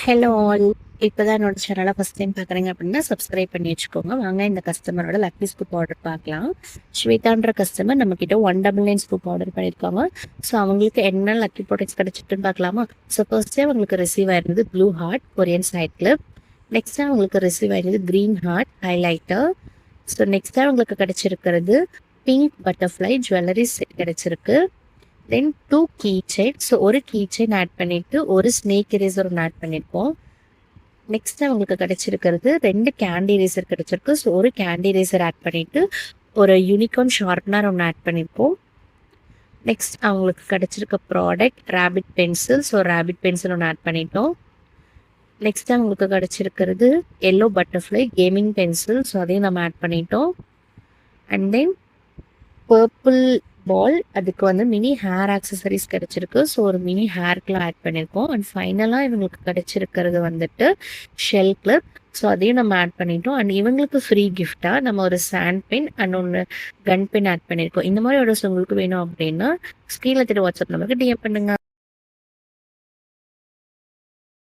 Hello all. இப்போதான் என்னோட சேனலை ஃபஸ்ட் டைம் பார்க்குறீங்க அப்படின்னா சப்ஸ்கிரைப் பண்ணி வச்சுக்கோங்க. வாங்க இந்த கஸ்டமரோட லக்கி ஸ்கூப் ஆர்டர் பார்க்கலாம். ஸ்வேதான்ற கஸ்டமர் நம்மக்கிட்ட 199 ஸ்கூப் ஆர்டர் பண்ணியிருக்காங்க. ஸோ அவங்களுக்கு என்ன லக்கி ப்ராடக்ட்ஸ் கிடச்சிட்டுன்னு பார்க்கலாமா? ஸோ ஃபர்ஸ்டே அவங்களுக்கு ரிசீவ் ஆயிருந்தது blue heart Korean side clip. Next அவங்களுக்கு ரிசீவ் ஆயிருந்தது green heart highlighter. So next அவங்களுக்கு கிடச்சிருக்கிறது பிங்க் பட்டர்ஃப்ளை ஜுவல்லரி செட் கிடச்சிருக்கு. Then 2 key chain. ஸோ ஒரு கீ செயின் ஆட் பண்ணிட்டு ஒரு ஸ்னேக் எரேசர் ஒன்று ஆட் பண்ணியிருக்கோம். நெக்ஸ்ட் அவங்களுக்கு கிடைச்சிருக்கிறது 2 கேண்டி எரேசர் கிடைச்சிருக்கு. ஸோ ஒரு கேண்டி எரேசர் ஆட் பண்ணிட்டு ஒரு யூனிகார்ன் ஷார்ப்னர் ஒன்று ஆட் பண்ணியிருப்போம். நெக்ஸ்ட் அவங்களுக்கு கிடைச்சிருக்க product rapid pencil. So rapid pencil ஒன்று ஆட் பண்ணிட்டோம். நெக்ஸ்ட் அவங்களுக்கு கிடைச்சிருக்கிறது yellow butterfly gaming pencil. So அதையும் நம்ம ஆட் பண்ணிட்டோம். அண்ட் தென் பர்பிள் பால், அதுக்கு வந்து மினி ஹேர் ஆக்சசரிஸ் கிடைச்சிருக்கு. ஸோ ஒரு மினி ஹேர்க்கெலாம் ஆட் பண்ணியிருக்கோம். அண்ட் ஃபைனலாக இவங்களுக்கு கிடைச்சிருக்கிறது வந்துட்டு ஷெல் கிளிப். ஸோ அதையும் நம்ம ஆட் பண்ணிட்டோம். அண்ட் இவங்களுக்கு ஃப்ரீ கிஃப்டாக நம்ம ஒரு சாண்ட் பென் அண்ட் ஒன்று கன் பென் ஆட் பண்ணியிருக்கோம். இந்த மாதிரி ஆர்டர்ஸ் உங்களுக்கு வேணும் அப்படின்னா ஸ்க்ரீனில் தெரிய வாட்ஸ்அப் நம்பருக்கு டிஎம் பண்ணுங்க.